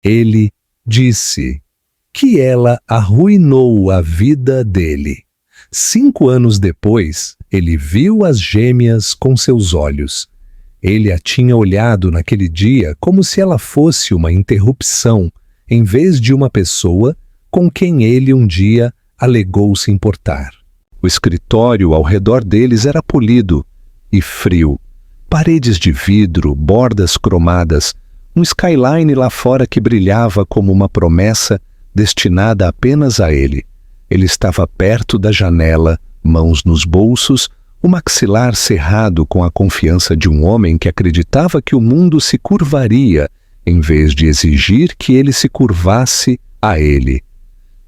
Ele disse que ela arruinou a vida dele. 5 anos depois, ele viu as gêmeas com seus olhos. Ele a tinha olhado naquele dia como se ela fosse uma interrupção, em vez de uma pessoa com quem ele um dia alegou se importar. O escritório ao redor deles era polido e frio. Paredes de vidro, bordas cromadas, um skyline lá fora que brilhava como uma promessa destinada apenas a ele. Ele estava perto da janela, mãos nos bolsos, o maxilar cerrado com a confiança de um homem que acreditava que o mundo se curvaria, em vez de exigir que ele se curvasse a ele.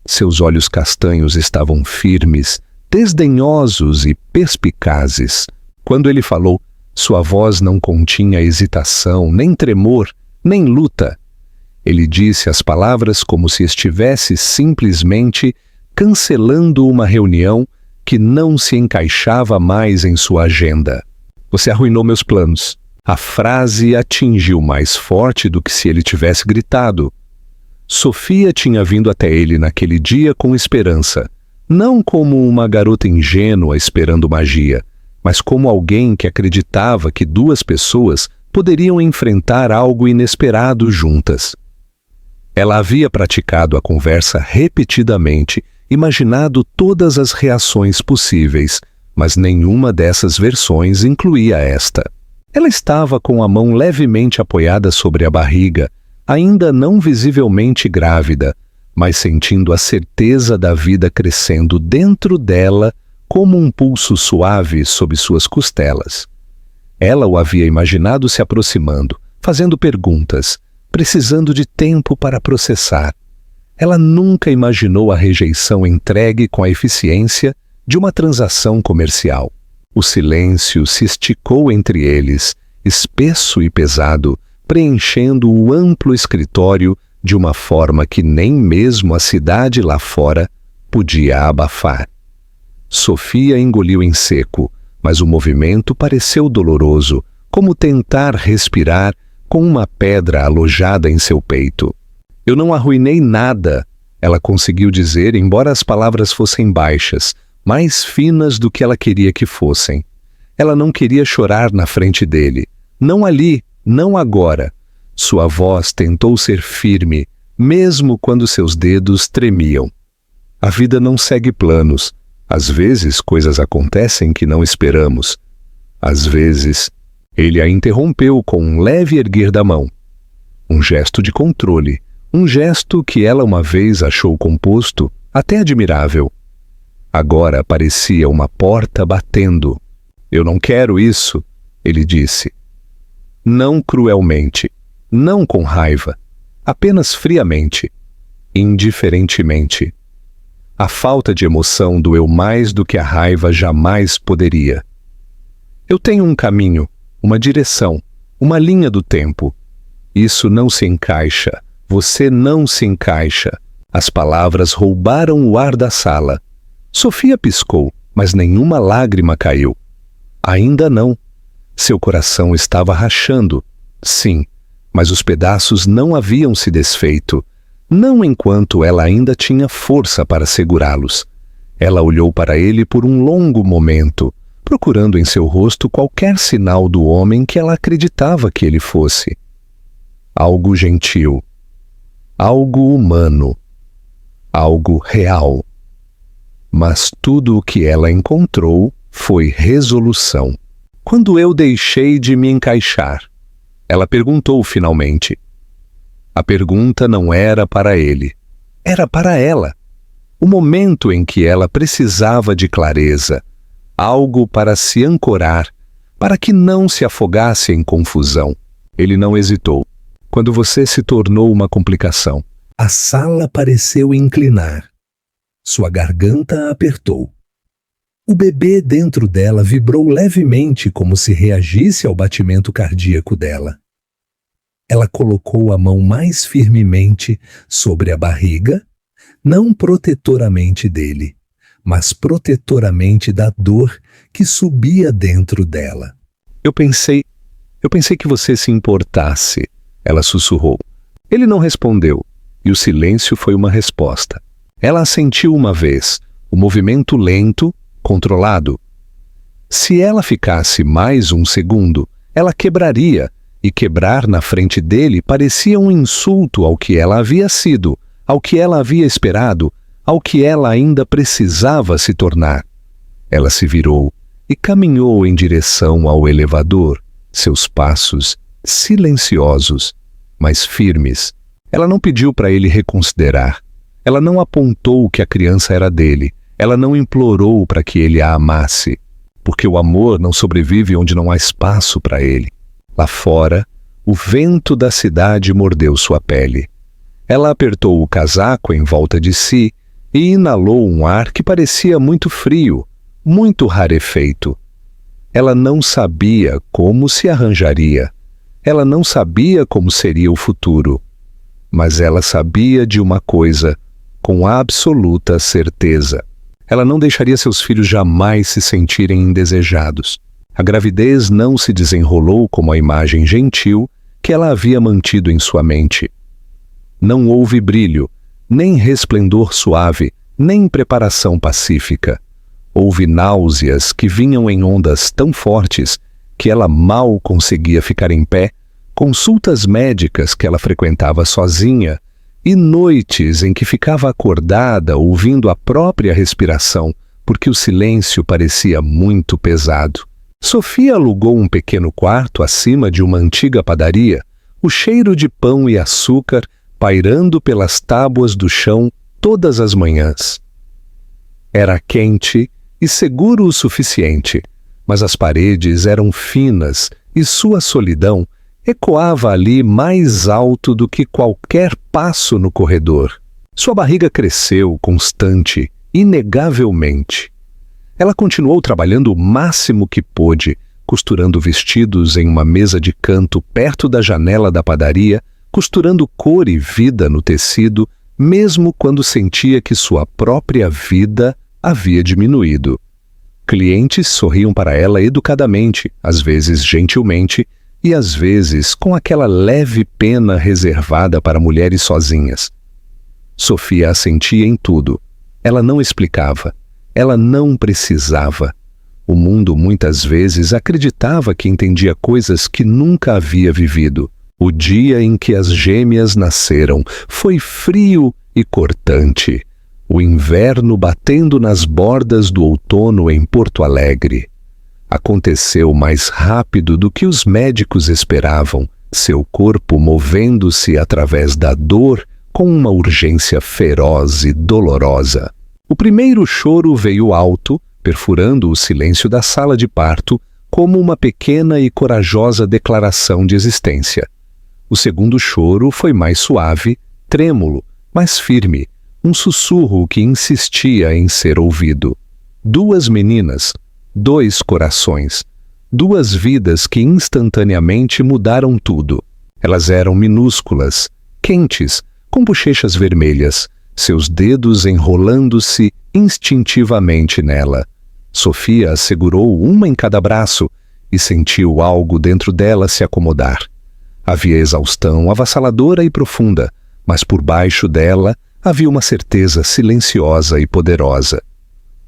Seus olhos castanhos estavam firmes, desdenhosos e perspicazes. Quando ele falou, sua voz não continha hesitação, nem tremor, nem luta. Ele disse as palavras como se estivesse simplesmente cancelando uma reunião que não se encaixava mais em sua agenda. Você arruinou meus planos. A frase atingiu mais forte do que se ele tivesse gritado. Sofia tinha vindo até ele naquele dia com esperança, não como uma garota ingênua esperando magia, mas como alguém que acreditava que 2 pessoas poderiam enfrentar algo inesperado juntas. Ela havia praticado a conversa repetidamente, imaginado todas as reações possíveis, mas nenhuma dessas versões incluía esta. Ela estava com a mão levemente apoiada sobre a barriga, ainda não visivelmente grávida, mas sentindo a certeza da vida crescendo dentro dela como um pulso suave sob suas costelas. Ela o havia imaginado se aproximando, fazendo perguntas, precisando de tempo para processar. Ela nunca imaginou a rejeição entregue com a eficiência de uma transação comercial. O silêncio se esticou entre eles, espesso e pesado, preenchendo o amplo escritório de uma forma que nem mesmo a cidade lá fora podia abafar. Sofia engoliu em seco, mas o movimento pareceu doloroso, como tentar respirar com uma pedra alojada em seu peito. Eu não arruinei nada, ela conseguiu dizer, embora as palavras fossem baixas, mais finas do que ela queria que fossem. Ela não queria chorar na frente dele. Não ali, não agora. Sua voz tentou ser firme, mesmo quando seus dedos tremiam. A vida não segue planos. Às vezes, coisas acontecem que não esperamos. Às vezes, ele a interrompeu com um leve erguer da mão. Um gesto de controle. Um gesto que ela uma vez achou composto, até admirável. Agora parecia uma porta batendo. Eu não quero isso, ele disse. Não cruelmente, não com raiva, apenas friamente, indiferentemente. A falta de emoção doeu mais do que a raiva jamais poderia. Eu tenho um caminho, uma direção, uma linha do tempo. Isso não se encaixa. Você não se encaixa. As palavras roubaram o ar da sala. Sofia piscou, mas nenhuma lágrima caiu. Ainda não. Seu coração estava rachando. Sim, mas os pedaços não haviam se desfeito. Não enquanto ela ainda tinha força para segurá-los. Ela olhou para ele por um longo momento, procurando em seu rosto qualquer sinal do homem que ela acreditava que ele fosse. Algo gentil. Algo humano, algo real. Mas tudo o que ela encontrou foi resolução. Quando eu deixei de me encaixar? Ela perguntou finalmente. A pergunta não era para ele, era para ela. O momento em que ela precisava de clareza, algo para se ancorar, para que não se afogasse em confusão. Ele não hesitou. Quando você se tornou uma complicação. A sala pareceu inclinar. Sua garganta apertou. O bebê dentro dela vibrou levemente como se reagisse ao batimento cardíaco dela. Ela colocou a mão mais firmemente sobre a barriga, não protetoramente dele, mas protetoramente da dor que subia dentro dela. Eu pensei que você se importasse. Ela sussurrou. Ele não respondeu, e o silêncio foi uma resposta. Ela assentiu uma vez, o movimento lento, controlado. Se ela ficasse mais um segundo, ela quebraria, e quebrar na frente dele parecia um insulto ao que ela havia sido, ao que ela havia esperado, ao que ela ainda precisava se tornar. Ela se virou e caminhou em direção ao elevador, seus passos silenciosos, mas firmes. Ela não pediu para ele reconsiderar. Ela não apontou que a criança era dele. Ela não implorou para que ele a amasse, porque o amor não sobrevive onde não há espaço para ele. Lá fora, o vento da cidade mordeu sua pele. Ela apertou o casaco em volta de si e inalou um ar que parecia muito frio, muito rarefeito. Ela não sabia como se arranjaria. Ela não sabia como seria o futuro. Mas ela sabia de uma coisa, com absoluta certeza. Ela não deixaria seus filhos jamais se sentirem indesejados. A gravidez não se desenrolou como a imagem gentil que ela havia mantido em sua mente. Não houve brilho, nem resplendor suave, nem preparação pacífica. Houve náuseas que vinham em ondas tão fortes que ela mal conseguia ficar em pé, consultas médicas que ela frequentava sozinha e noites em que ficava acordada ouvindo a própria respiração, porque o silêncio parecia muito pesado. Sofia alugou um pequeno quarto acima de uma antiga padaria, o cheiro de pão e açúcar pairando pelas tábuas do chão todas as manhãs. Era quente e seguro o suficiente, mas as paredes eram finas e sua solidão ecoava ali mais alto do que qualquer passo no corredor. Sua barriga cresceu, constante, inegavelmente. Ela continuou trabalhando o máximo que pôde, costurando vestidos em uma mesa de canto perto da janela da padaria, costurando cor e vida no tecido, mesmo quando sentia que sua própria vida havia diminuído. Clientes sorriam para ela educadamente, às vezes gentilmente, e às vezes com aquela leve pena reservada para mulheres sozinhas. Sofia assentia em tudo. Ela não explicava. Ela não precisava. O mundo muitas vezes acreditava que entendia coisas que nunca havia vivido. O dia em que as gêmeas nasceram foi frio e cortante. O inverno batendo nas bordas do outono em Porto Alegre. Aconteceu mais rápido do que os médicos esperavam, seu corpo movendo-se através da dor com uma urgência feroz e dolorosa. O primeiro choro veio alto, perfurando o silêncio da sala de parto, como uma pequena e corajosa declaração de existência. O segundo choro foi mais suave, trêmulo, mais firme, um sussurro que insistia em ser ouvido. Duas meninas, dois corações, duas vidas que instantaneamente mudaram tudo. Elas eram minúsculas, quentes, com bochechas vermelhas, seus dedos enrolando-se instintivamente nela. Sofia segurou uma em cada braço e sentiu algo dentro dela se acomodar. Havia exaustão avassaladora e profunda, mas por baixo dela havia uma certeza silenciosa e poderosa.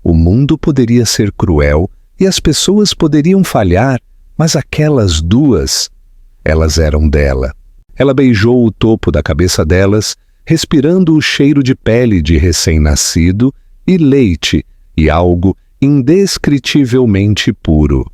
O mundo poderia ser cruel e as pessoas poderiam falhar, mas aquelas duas, elas eram dela. Ela beijou o topo da cabeça delas, respirando o cheiro de pele de recém-nascido e leite e algo indescritivelmente puro.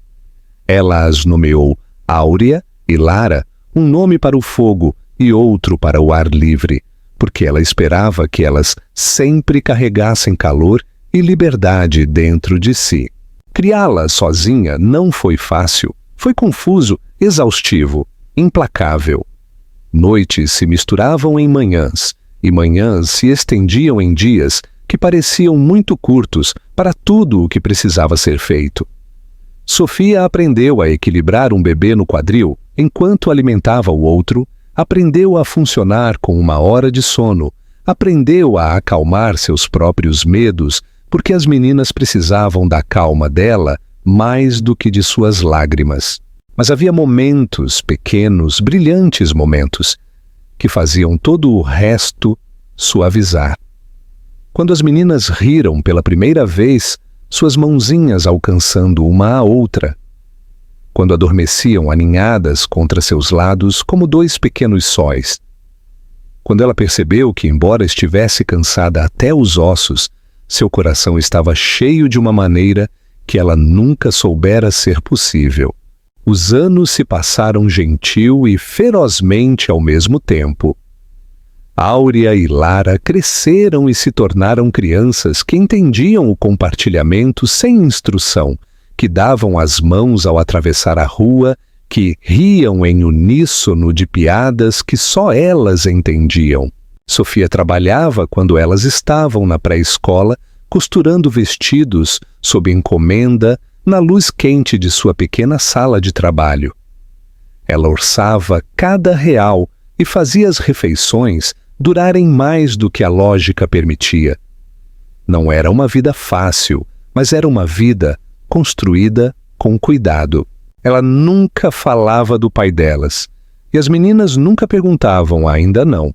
Ela as nomeou Áurea e Lara, um nome para o fogo e outro para o ar livre, porque ela esperava que elas sempre carregassem calor e liberdade dentro de si. Criá-la sozinha não foi fácil, foi confuso, exaustivo, implacável. Noites se misturavam em manhãs, e manhãs se estendiam em dias que pareciam muito curtos para tudo o que precisava ser feito. Sofia aprendeu a equilibrar um bebê no quadril enquanto alimentava o outro, aprendeu a funcionar com uma hora de sono, aprendeu a acalmar seus próprios medos, porque as meninas precisavam da calma dela mais do que de suas lágrimas. Mas havia momentos, pequenos, brilhantes momentos, que faziam todo o resto suavizar. Quando as meninas riram pela primeira vez, suas mãozinhas alcançando uma a outra. Quando adormeciam aninhadas contra seus lados como dois pequenos sóis. Quando ela percebeu que, embora estivesse cansada até os ossos, seu coração estava cheio de uma maneira que ela nunca soubera ser possível. Os anos se passaram gentil e ferozmente ao mesmo tempo. Áurea e Lara cresceram e se tornaram crianças que entendiam o compartilhamento sem instrução, que davam as mãos ao atravessar a rua, que riam em uníssono de piadas que só elas entendiam. Sofia trabalhava quando elas estavam na pré-escola, costurando vestidos sob encomenda na luz quente de sua pequena sala de trabalho. Ela orçava cada real e fazia as refeições durarem mais do que a lógica permitia. Não era uma vida fácil, mas era uma vida construída com cuidado. Ela nunca falava do pai delas, e as meninas nunca perguntavam, ainda não.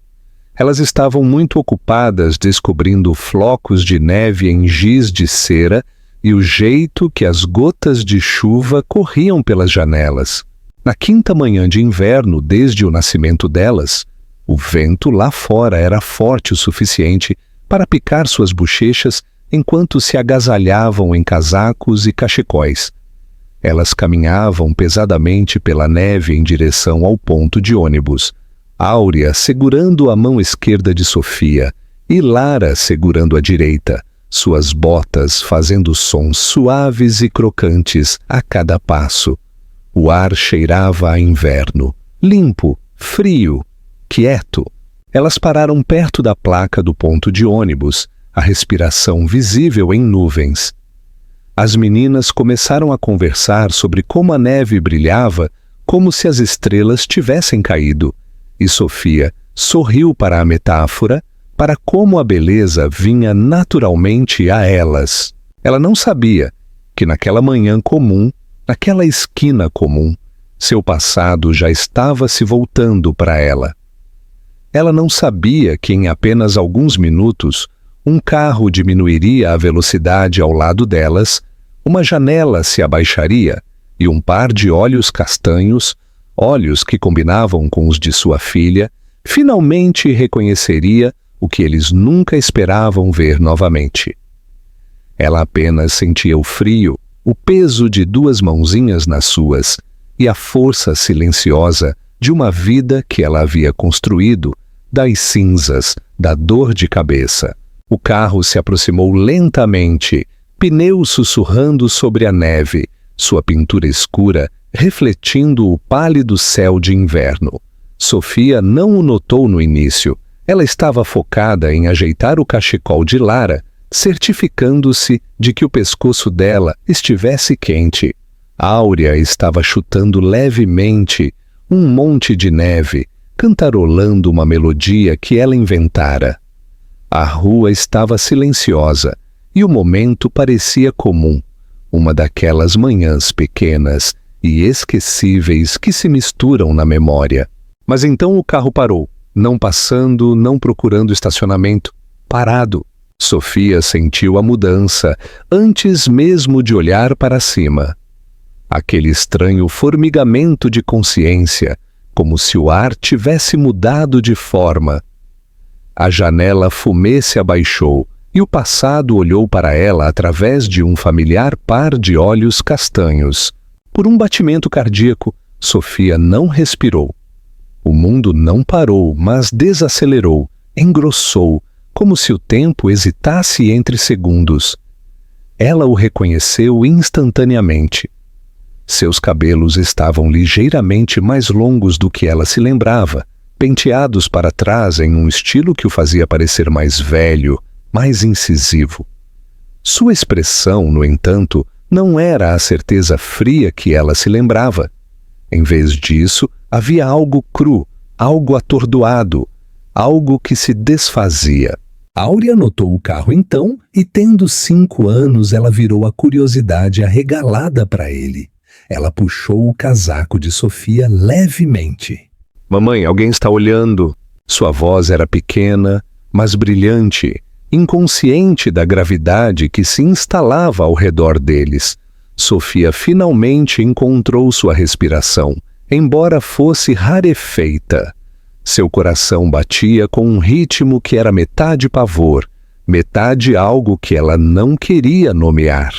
Elas estavam muito ocupadas descobrindo flocos de neve em giz de cera e o jeito que as gotas de chuva corriam pelas janelas. Na quinta manhã de inverno, desde o nascimento delas, o vento lá fora era forte o suficiente para picar suas bochechas enquanto se agasalhavam em casacos e cachecóis. Elas caminhavam pesadamente pela neve em direção ao ponto de ônibus, Áurea segurando a mão esquerda de Sofia e Lara segurando a direita, suas botas fazendo sons suaves e crocantes a cada passo. O ar cheirava a inverno, limpo, frio, quieto. Elas pararam perto da placa do ponto de ônibus, a respiração visível em nuvens. As meninas começaram a conversar sobre como a neve brilhava, como se as estrelas tivessem caído, e Sofia sorriu para a metáfora, para como a beleza vinha naturalmente a elas. Ela não sabia que naquela manhã comum, naquela esquina comum, seu passado já estava se voltando para ela. Ela não sabia que em apenas alguns minutos um carro diminuiria a velocidade ao lado delas, uma janela se abaixaria e um par de olhos castanhos, olhos que combinavam com os de sua filha, finalmente reconheceria o que eles nunca esperavam ver novamente. Ela apenas sentia o frio, o peso de duas mãozinhas nas suas e a força silenciosa de uma vida que ela havia construído das cinzas, da dor de cabeça. O carro se aproximou lentamente, pneus sussurrando sobre a neve, sua pintura escura refletindo o pálido céu de inverno. Sofia não o notou no início. Ela estava focada em ajeitar o cachecol de Lara, certificando-se de que o pescoço dela estivesse quente. Áurea estava chutando levemente um monte de neve, cantarolando uma melodia que ela inventara. A rua estava silenciosa e o momento parecia comum, uma daquelas manhãs pequenas e esquecíveis que se misturam na memória. Mas então o carro parou, não passando, não procurando estacionamento, parado. Sofia sentiu a mudança antes mesmo de olhar para cima. Aquele estranho formigamento de consciência, como se o ar tivesse mudado de forma. A janela fumê se abaixou e o passado olhou para ela através de um familiar par de olhos castanhos. Por um batimento cardíaco, Sofia não respirou. O mundo não parou, mas desacelerou, engrossou, como se o tempo hesitasse entre segundos. Ela o reconheceu instantaneamente. Seus cabelos estavam ligeiramente mais longos do que ela se lembrava, penteados para trás em um estilo que o fazia parecer mais velho, mais incisivo. Sua expressão, no entanto, não era a certeza fria que ela se lembrava. Em vez disso, havia algo cru, algo atordoado, algo que se desfazia. Áurea notou o carro então, e tendo 5 anos, ela virou a curiosidade arregalada para ele. Ela puxou o casaco de Sofia levemente. "Mamãe, alguém está olhando." Sua voz era pequena, mas brilhante, inconsciente da gravidade que se instalava ao redor deles. Sofia finalmente encontrou sua respiração, embora fosse rarefeita. Seu coração batia com um ritmo que era metade pavor, metade algo que ela não queria nomear.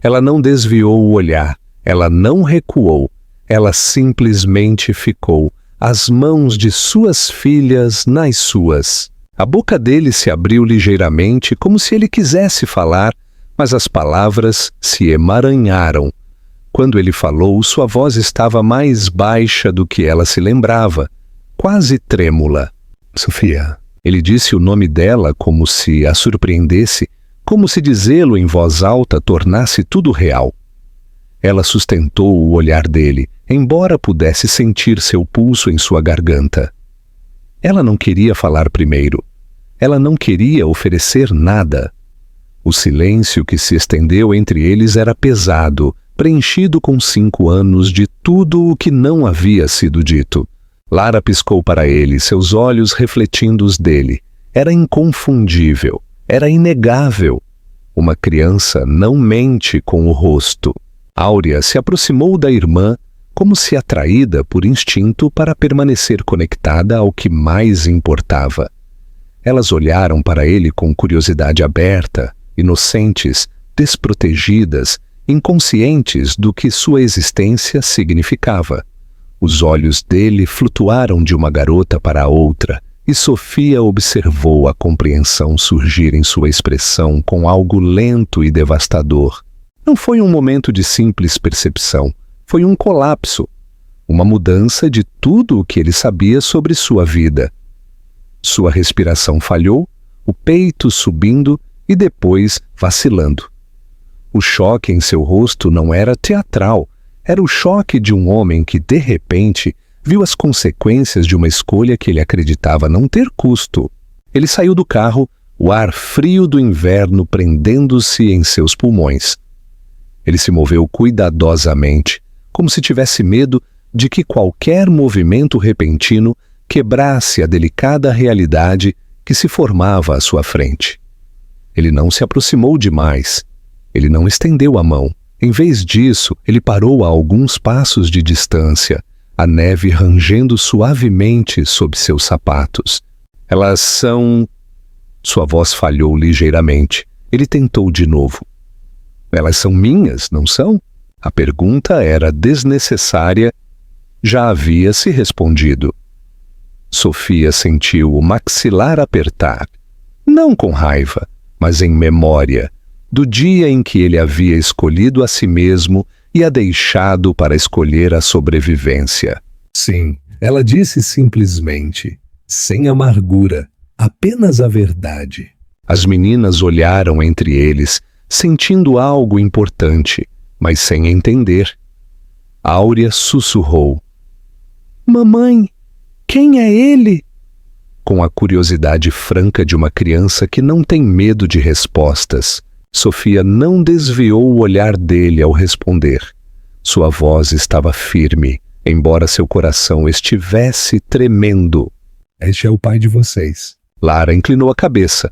Ela não desviou o olhar, ela não recuou, ela simplesmente ficou, as mãos de suas filhas nas suas. A boca dele se abriu ligeiramente, como se ele quisesse falar, mas as palavras se emaranharam. Quando ele falou, sua voz estava mais baixa do que ela se lembrava, quase trêmula. Sofia. Ele disse o nome dela como se a surpreendesse, como se dizê-lo em voz alta tornasse tudo real. Ela sustentou o olhar dele, embora pudesse sentir seu pulso em sua garganta. Ela não queria falar primeiro. Ela não queria oferecer nada. O silêncio que se estendeu entre eles era pesado, preenchido com 5 anos de tudo o que não havia sido dito. Lara piscou para ele, seus olhos refletindo os dele. Era inconfundível, era inegável. Uma criança não mente com o rosto. Áurea se aproximou da irmã, como se atraída por instinto para permanecer conectada ao que mais importava. Elas olharam para ele com curiosidade aberta, inocentes, desprotegidas, inconscientes do que sua existência significava. Os olhos dele flutuaram de uma garota para a outra, e Sofia observou a compreensão surgir em sua expressão com algo lento e devastador. Não foi um momento de simples percepção, foi um colapso, uma mudança de tudo o que ele sabia sobre sua vida. Sua respiração falhou, o peito subindo e depois vacilando. O choque em seu rosto não era teatral, era o choque de um homem que, de repente, viu as consequências de uma escolha que ele acreditava não ter custo. Ele saiu do carro, o ar frio do inverno prendendo-se em seus pulmões. Ele se moveu cuidadosamente, como se tivesse medo de que qualquer movimento repentino quebrasse a delicada realidade que se formava à sua frente. Ele não se aproximou demais. Ele não estendeu a mão. Em vez disso, ele parou a alguns passos de distância, a neve rangendo suavemente sob seus sapatos. Elas são... Sua voz falhou ligeiramente. Ele tentou de novo. Elas são minhas, não são? A pergunta era desnecessária. Já havia se respondido. Sofia sentiu o maxilar apertar. Não com raiva, mas em memória, do dia em que ele havia escolhido a si mesmo e a deixado para escolher a sobrevivência. Sim, ela disse simplesmente, sem amargura, apenas a verdade. As meninas olharam entre eles, sentindo algo importante, mas sem entender. Áurea sussurrou. Mamãe, quem é ele? Com a curiosidade franca de uma criança que não tem medo de respostas, Sofia não desviou o olhar dele ao responder. Sua voz estava firme, embora seu coração estivesse tremendo. Este é o pai de vocês. Lara inclinou a cabeça.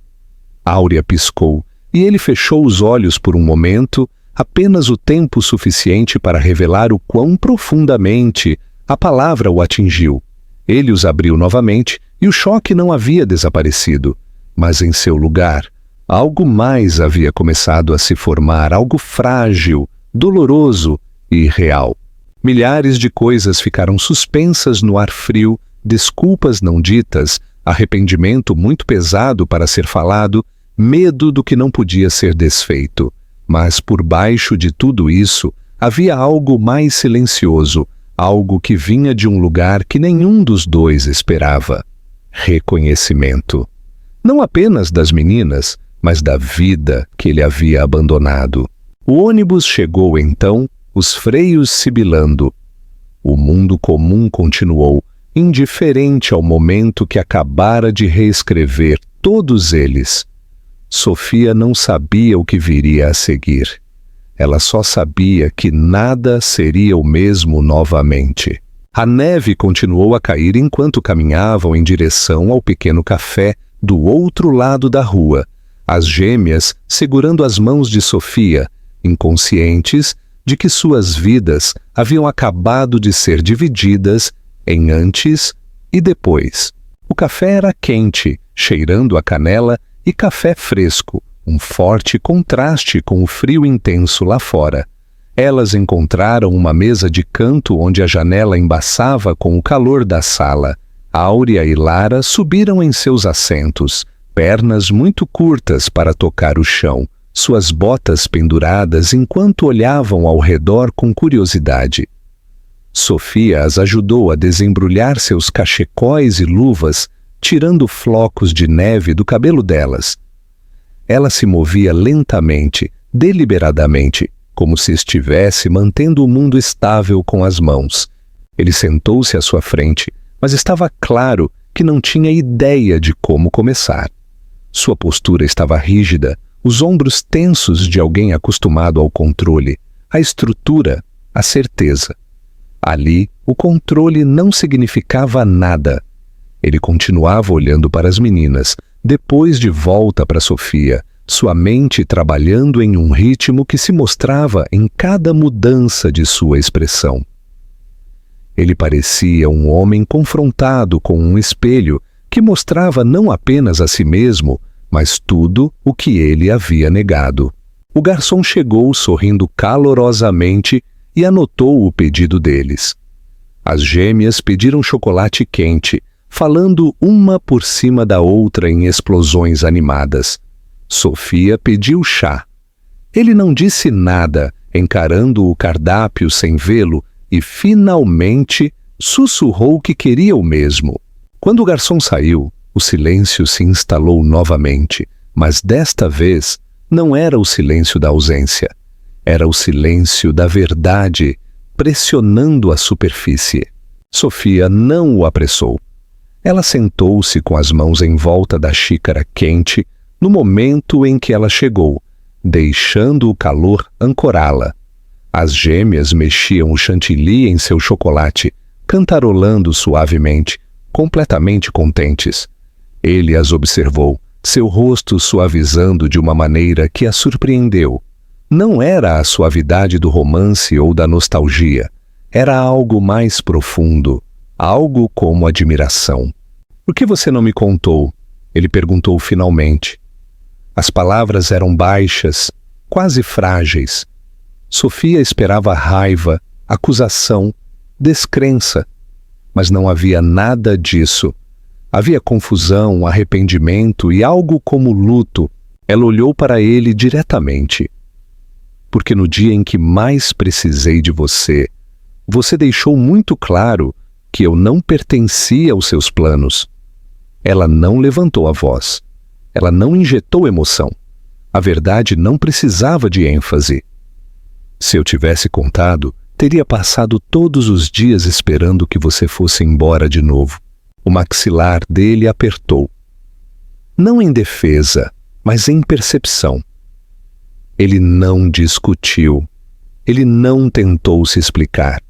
Áurea piscou, e ele fechou os olhos por um momento, apenas o tempo suficiente para revelar o quão profundamente a palavra o atingiu. Ele os abriu novamente, e o choque não havia desaparecido, mas em seu lugar, algo mais havia começado a se formar, algo frágil, doloroso e real. Milhares de coisas ficaram suspensas no ar frio, desculpas não ditas, arrependimento muito pesado para ser falado, medo do que não podia ser desfeito. Mas por baixo de tudo isso, havia algo mais silencioso, algo que vinha de um lugar que nenhum dos dois esperava. Reconhecimento. Não apenas das meninas, mas da vida que ele havia abandonado. O ônibus chegou então, os freios sibilando. O mundo comum continuou, indiferente ao momento que acabara de reescrever todos eles. Sofia não sabia o que viria a seguir. Ela só sabia que nada seria o mesmo novamente. A neve continuou a cair enquanto caminhavam em direção ao pequeno café do outro lado da rua, as gêmeas segurando as mãos de Sofia, inconscientes de que suas vidas haviam acabado de ser divididas em antes e depois. O café era quente, cheirando a canela e café fresco, um forte contraste com o frio intenso lá fora. Elas encontraram uma mesa de canto onde a janela embaçava com o calor da sala. Áurea e Lara subiram em seus assentos, pernas muito curtas para tocar o chão, suas botas penduradas enquanto olhavam ao redor com curiosidade. Sofia as ajudou a desembrulhar seus cachecóis e luvas, tirando flocos de neve do cabelo delas. Ela se movia lentamente, deliberadamente, como se estivesse mantendo o mundo estável com as mãos. Ele sentou-se à sua frente, mas estava claro que não tinha ideia de como começar. Sua postura estava rígida, os ombros tensos de alguém acostumado ao controle, a estrutura, a certeza. Ali, o controle não significava nada. Ele continuava olhando para as meninas, depois de volta para Sofia, sua mente trabalhando em um ritmo que se mostrava em cada mudança de sua expressão. Ele parecia um homem confrontado com um espelho que mostrava não apenas a si mesmo, mas tudo o que ele havia negado. O garçom chegou sorrindo calorosamente e anotou o pedido deles. As gêmeas pediram chocolate quente, falando uma por cima da outra em explosões animadas. Sofia pediu chá. Ele não disse nada, encarando o cardápio sem vê-lo, e finalmente sussurrou que queria o mesmo. Quando o garçom saiu, o silêncio se instalou novamente, mas desta vez não era o silêncio da ausência. Era o silêncio da verdade pressionando a superfície. Sofia não o apressou. Ela sentou-se com as mãos em volta da xícara quente no momento em que ela chegou, deixando o calor ancorá-la. As gêmeas mexiam o chantilly em seu chocolate, cantarolando suavemente, completamente contentes. Ele as observou, seu rosto suavizando de uma maneira que a surpreendeu. Não era a suavidade do romance ou da nostalgia. Era algo mais profundo, algo como admiração. "Por que você não me contou?" ele perguntou finalmente. As palavras eram baixas, quase frágeis. Sofia esperava raiva, acusação, descrença, mas não havia nada disso. Havia confusão, arrependimento e algo como luto. Ela olhou para ele diretamente. "Porque no dia em que mais precisei de você, você deixou muito claro que eu não pertencia aos seus planos." Ela não levantou a voz. Ela não injetou emoção. A verdade não precisava de ênfase. "Se eu tivesse contado, teria passado todos os dias esperando que você fosse embora de novo." O maxilar dele apertou. Não em defesa, mas em percepção. Ele não discutiu. Ele não tentou se explicar.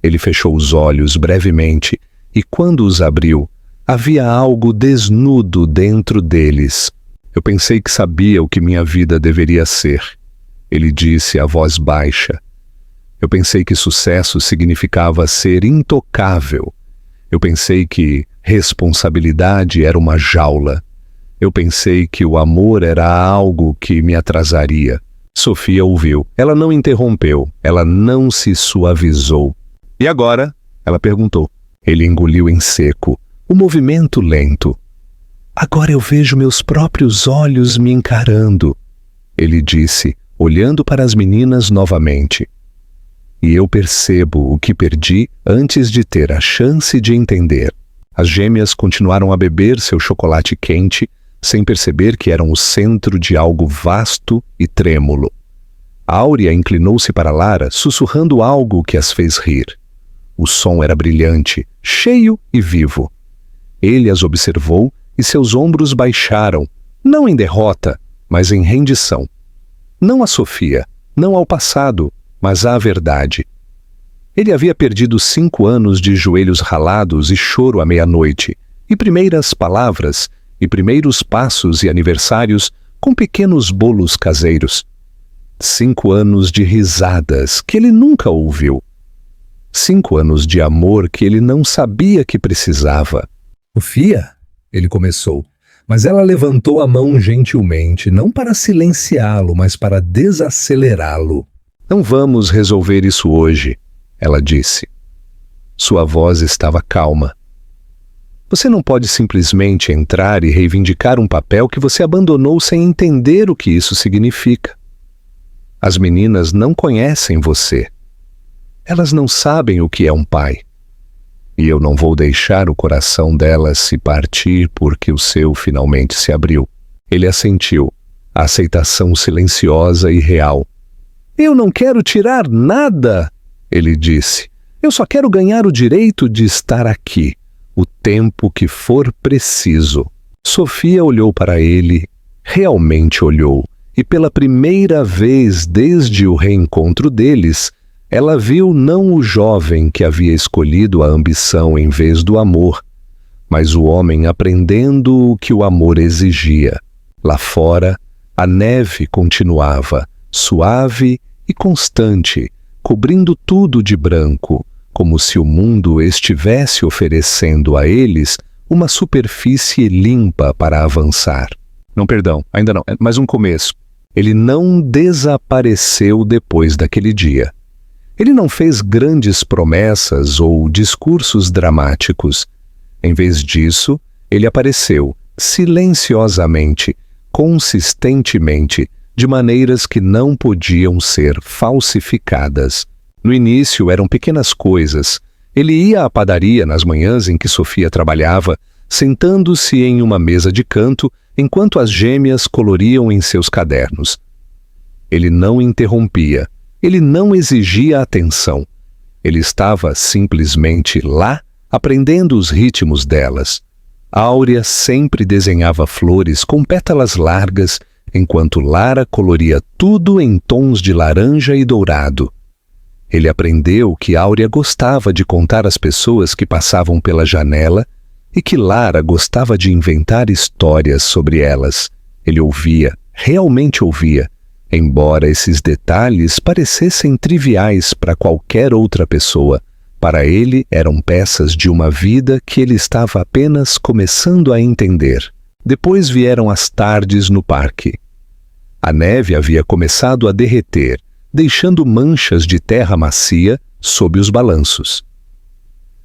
Ele fechou os olhos brevemente e, quando os abriu, havia algo desnudo dentro deles. "Eu pensei que sabia o que minha vida deveria ser", ele disse a voz baixa. "Eu pensei que sucesso significava ser intocável. Eu pensei que responsabilidade era uma jaula. Eu pensei que o amor era algo que me atrasaria." Sofia ouviu. Ela não interrompeu. Ela não se suavizou. "E agora?" ela perguntou. Ele engoliu em seco. O movimento lento. "Agora eu vejo meus próprios olhos me encarando", ele disse, olhando para as meninas novamente. "E eu percebo o que perdi antes de ter a chance de entender." As gêmeas continuaram a beber seu chocolate quente, sem perceber que eram o centro de algo vasto e trêmulo. Áurea inclinou-se para Lara, sussurrando algo que as fez rir. O som era brilhante, cheio e vivo. Ele as observou e seus ombros baixaram, não em derrota, mas em rendição. Não a Sofia, não ao passado, mas à verdade. Ele havia perdido 5 anos de joelhos ralados e choro à meia-noite, e primeiras palavras, e primeiros passos e aniversários com pequenos bolos caseiros. 5 anos de risadas que ele nunca ouviu. 5 anos de amor que ele não sabia que precisava. "Sofia", ele começou, mas ela levantou a mão gentilmente, não para silenciá-lo, mas para desacelerá-lo. "Não vamos resolver isso hoje", ela disse. Sua voz estava calma. "Você não pode simplesmente entrar e reivindicar um papel que você abandonou sem entender o que isso significa. As meninas não conhecem você. Elas não sabem o que é um pai. E eu não vou deixar o coração delas se partir porque o seu finalmente se abriu." Ele assentiu, a aceitação silenciosa e real. "Eu não quero tirar nada", ele disse. "Eu só quero ganhar o direito de estar aqui, o tempo que for preciso." Sofia olhou para ele, realmente olhou, e pela primeira vez desde o reencontro deles, ela viu não o jovem que havia escolhido a ambição em vez do amor, mas o homem aprendendo o que o amor exigia. Lá fora, a neve continuava, suave e constante, cobrindo tudo de branco, como se o mundo estivesse oferecendo a eles uma superfície limpa para avançar. Não, perdão, ainda não, mas um começo. Ele não desapareceu depois daquele dia. Ele não fez grandes promessas ou discursos dramáticos. Em vez disso, ele apareceu, silenciosamente, consistentemente, de maneiras que não podiam ser falsificadas. No início eram pequenas coisas. Ele ia à padaria nas manhãs em que Sofia trabalhava, sentando-se em uma mesa de canto enquanto as gêmeas coloriam em seus cadernos. Ele não interrompia. Ele não exigia atenção. Ele estava simplesmente lá, aprendendo os ritmos delas. Áurea sempre desenhava flores com pétalas largas, enquanto Lara coloria tudo em tons de laranja e dourado. Ele aprendeu que Áurea gostava de contar as pessoas que passavam pela janela e que Lara gostava de inventar histórias sobre elas. Ele ouvia, realmente ouvia, embora esses detalhes parecessem triviais para qualquer outra pessoa. Para ele eram peças de uma vida que ele estava apenas começando a entender. Depois vieram as tardes no parque. A neve havia começado a derreter, deixando manchas de terra macia sob os balanços.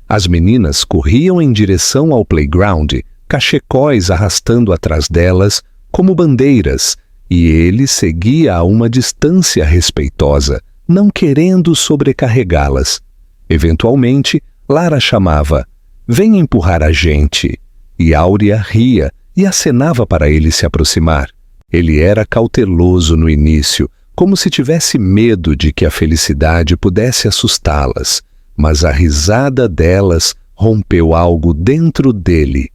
As meninas corriam em direção ao playground, cachecóis arrastando atrás delas como bandeiras, e ele seguia a uma distância respeitosa, não querendo sobrecarregá-las. Eventualmente, Lara chamava: "Vem empurrar a gente", e Áurea ria e acenava para ele se aproximar. Ele era cauteloso no início, como se tivesse medo de que a felicidade pudesse assustá-las, mas a risada delas rompeu algo dentro dele.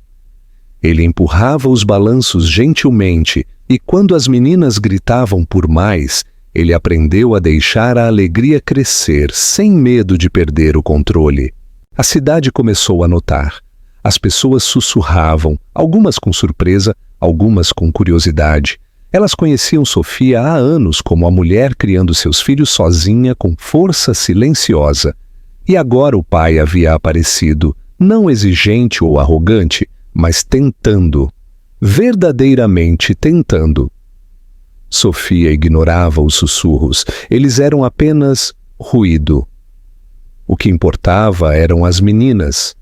Ele empurrava os balanços gentilmente, e quando as meninas gritavam por mais, ele aprendeu a deixar a alegria crescer sem medo de perder o controle. A cidade começou a notar. As pessoas sussurravam, algumas com surpresa, algumas com curiosidade. Elas conheciam Sofia há anos como a mulher criando seus filhos sozinha com força silenciosa. E agora o pai havia aparecido, não exigente ou arrogante, mas tentando, verdadeiramente tentando. Sofia ignorava os sussurros, eles eram apenas ruído. O que importava eram as meninas,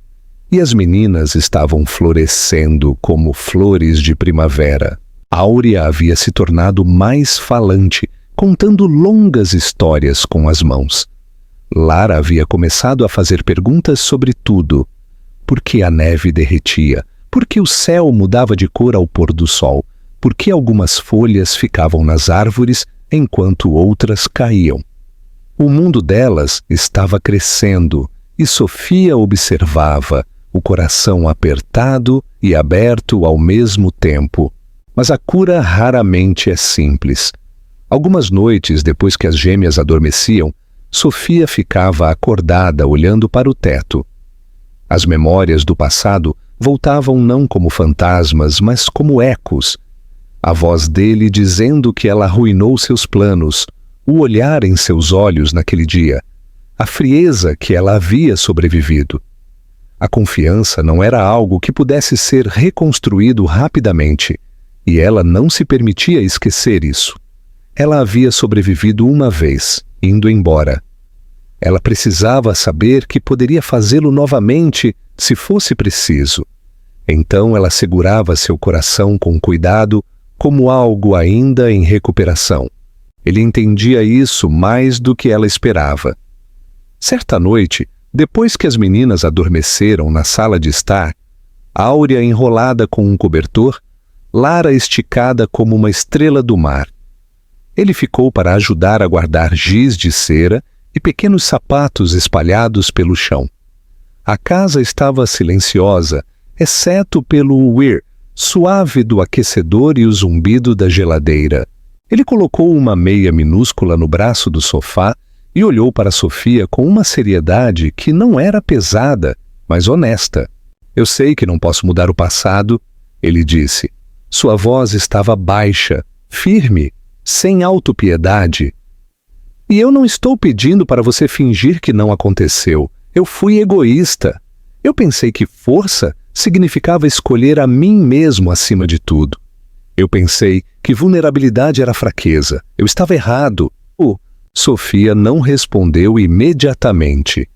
e as meninas estavam florescendo como flores de primavera. Áurea havia se tornado mais falante, contando longas histórias com as mãos. Lara havia começado a fazer perguntas sobre tudo. Por que a neve derretia? Por que o céu mudava de cor ao pôr do sol? Por que algumas folhas ficavam nas árvores enquanto outras caíam? O mundo delas estava crescendo e Sofia observava, o coração apertado e aberto ao mesmo tempo. Mas a cura raramente é simples. Algumas noites depois que as gêmeas adormeciam, Sofia ficava acordada olhando para o teto. As memórias do passado voltavam não como fantasmas, mas como ecos. A voz dele dizendo que ela arruinou seus planos, o olhar em seus olhos naquele dia, a frieza que ela havia sobrevivido. A confiança não era algo que pudesse ser reconstruído rapidamente, e ela não se permitia esquecer isso. Ela havia sobrevivido uma vez, indo embora. Ela precisava saber que poderia fazê-lo novamente se fosse preciso. Então ela segurava seu coração com cuidado, como algo ainda em recuperação. Ele entendia isso mais do que ela esperava. Certa noite, depois que as meninas adormeceram na sala de estar, Áurea enrolada com um cobertor, Lara esticada como uma estrela do mar. Ele ficou para ajudar a guardar giz de cera e pequenos sapatos espalhados pelo chão. A casa estava silenciosa, exceto pelo whir suave do aquecedor e o zumbido da geladeira. Ele colocou uma meia minúscula no braço do sofá e olhou para Sofia com uma seriedade que não era pesada, mas honesta. Eu sei que não posso mudar o passado, ele disse. Sua voz estava baixa, firme, sem autopiedade. E eu não estou pedindo para você fingir que não aconteceu. Eu fui egoísta. Eu pensei que força significava escolher a mim mesmo acima de tudo. Eu pensei que vulnerabilidade era fraqueza. Eu estava errado. Sofia não respondeu imediatamente.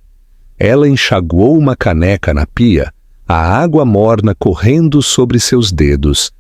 Ela enxaguou uma caneca na pia, a água morna correndo sobre seus dedos.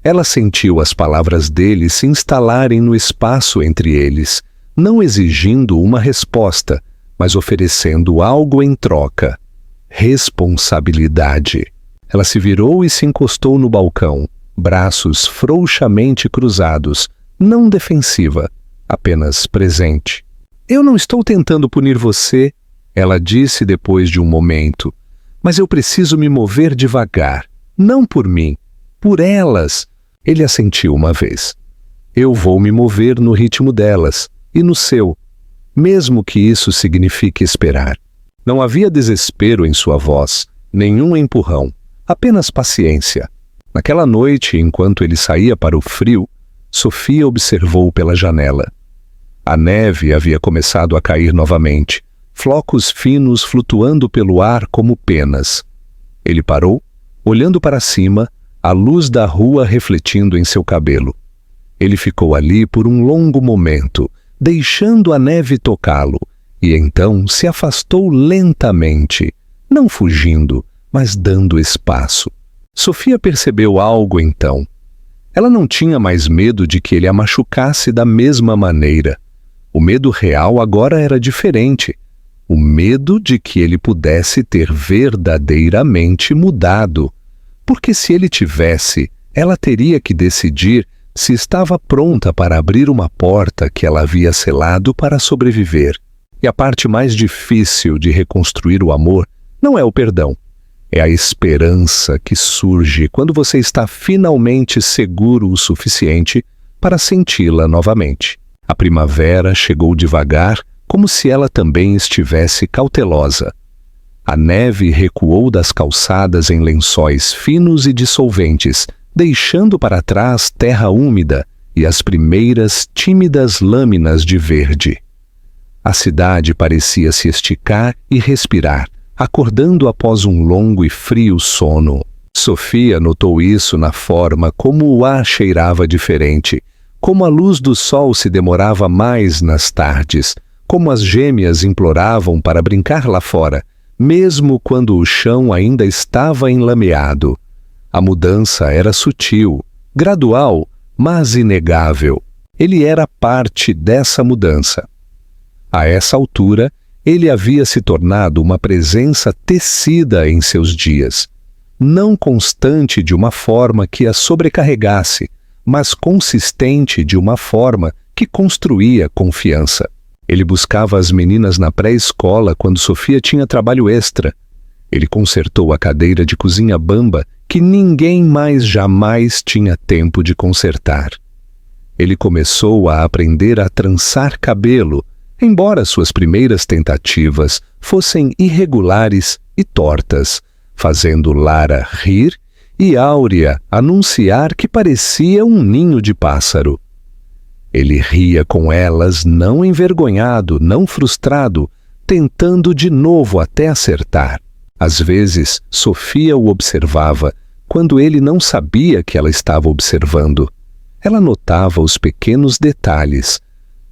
Ela sentiu as palavras dele se instalarem no espaço entre eles, não exigindo uma resposta, mas oferecendo algo em troca. Responsabilidade. Ela se virou e se encostou no balcão, braços frouxamente cruzados, não defensiva, apenas presente. Eu não estou tentando punir você, ela disse depois de um momento, mas eu preciso me mover devagar, não por mim, por elas. Ele assentiu uma vez. Eu vou me mover no ritmo delas e no seu, mesmo que isso signifique esperar. Não havia desespero em sua voz, nenhum empurrão, apenas paciência. Naquela noite, enquanto ele saía para o frio, Sofia observou pela janela. A neve havia começado a cair novamente, flocos finos flutuando pelo ar como penas. Ele parou, olhando para cima, a luz da rua refletindo em seu cabelo. Ele ficou ali por um longo momento, deixando a neve tocá-lo, e então se afastou lentamente, não fugindo, mas dando espaço. Sofia percebeu algo então. Ela não tinha mais medo de que ele a machucasse da mesma maneira. O medo real agora era diferente. O medo de que ele pudesse ter verdadeiramente mudado. Porque se ele tivesse, ela teria que decidir se estava pronta para abrir uma porta que ela havia selado para sobreviver. E a parte mais difícil de reconstruir o amor não é o perdão. É a esperança que surge quando você está finalmente seguro o suficiente para senti-la novamente. A primavera chegou devagar, como se ela também estivesse cautelosa. A neve recuou das calçadas em lençóis finos e dissolventes, deixando para trás terra úmida e as primeiras tímidas lâminas de verde. A cidade parecia se esticar e respirar, acordando após um longo e frio sono. Sofia notou isso na forma como o ar cheirava diferente, como a luz do sol se demorava mais nas tardes, como as gêmeas imploravam para brincar lá fora, mesmo quando o chão ainda estava enlameado. A mudança era sutil, gradual, mas inegável. Ele era parte dessa mudança. A essa altura, ele havia se tornado uma presença tecida em seus dias, não constante de uma forma que a sobrecarregasse, mas consistente de uma forma que construía confiança. Ele buscava as meninas na pré-escola quando Sofia tinha trabalho extra. Ele consertou a cadeira de cozinha bamba que ninguém mais jamais tinha tempo de consertar. Ele começou a aprender a trançar cabelo, embora suas primeiras tentativas fossem irregulares e tortas, fazendo Lara rir e Áurea anunciar que parecia um ninho de pássaro. Ele ria com elas, não envergonhado, não frustrado, tentando de novo até acertar. Às vezes, Sofia o observava, quando ele não sabia que ela estava observando. Ela notava os pequenos detalhes.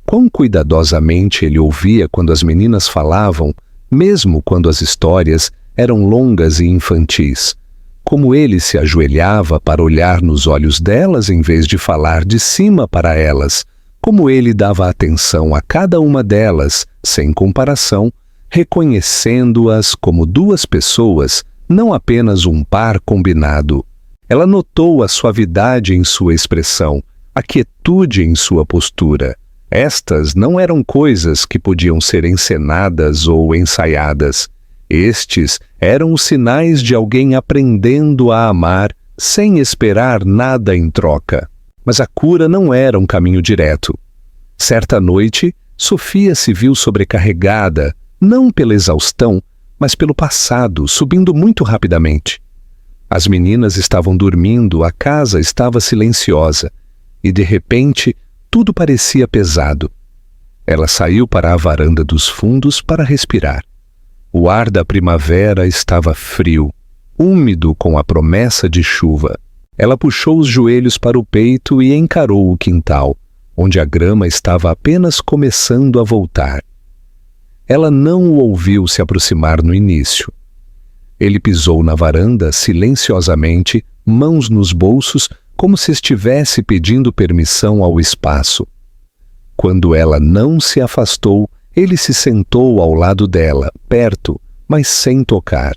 Quão cuidadosamente ele ouvia quando as meninas falavam, mesmo quando as histórias eram longas e infantis. Como ele se ajoelhava para olhar nos olhos delas em vez de falar de cima para elas. Como ele dava atenção a cada uma delas, sem comparação, reconhecendo-as como duas pessoas, não apenas um par combinado. Ela notou a suavidade em sua expressão, a quietude em sua postura. Estas não eram coisas que podiam ser encenadas ou ensaiadas. Estes eram os sinais de alguém aprendendo a amar sem esperar nada em troca. Mas a cura não era um caminho direto. Certa noite, Sofia se viu sobrecarregada, não pela exaustão, mas pelo passado, subindo muito rapidamente. As meninas estavam dormindo, a casa estava silenciosa, e de repente tudo parecia pesado. Ela saiu para a varanda dos fundos para respirar. O ar da primavera estava frio, úmido com a promessa de chuva. Ela puxou os joelhos para o peito e encarou o quintal, onde a grama estava apenas começando a voltar. Ela não o ouviu se aproximar no início. Ele pisou na varanda silenciosamente, mãos nos bolsos, como se estivesse pedindo permissão ao espaço. Quando ela não se afastou, ele se sentou ao lado dela, perto, mas sem tocar.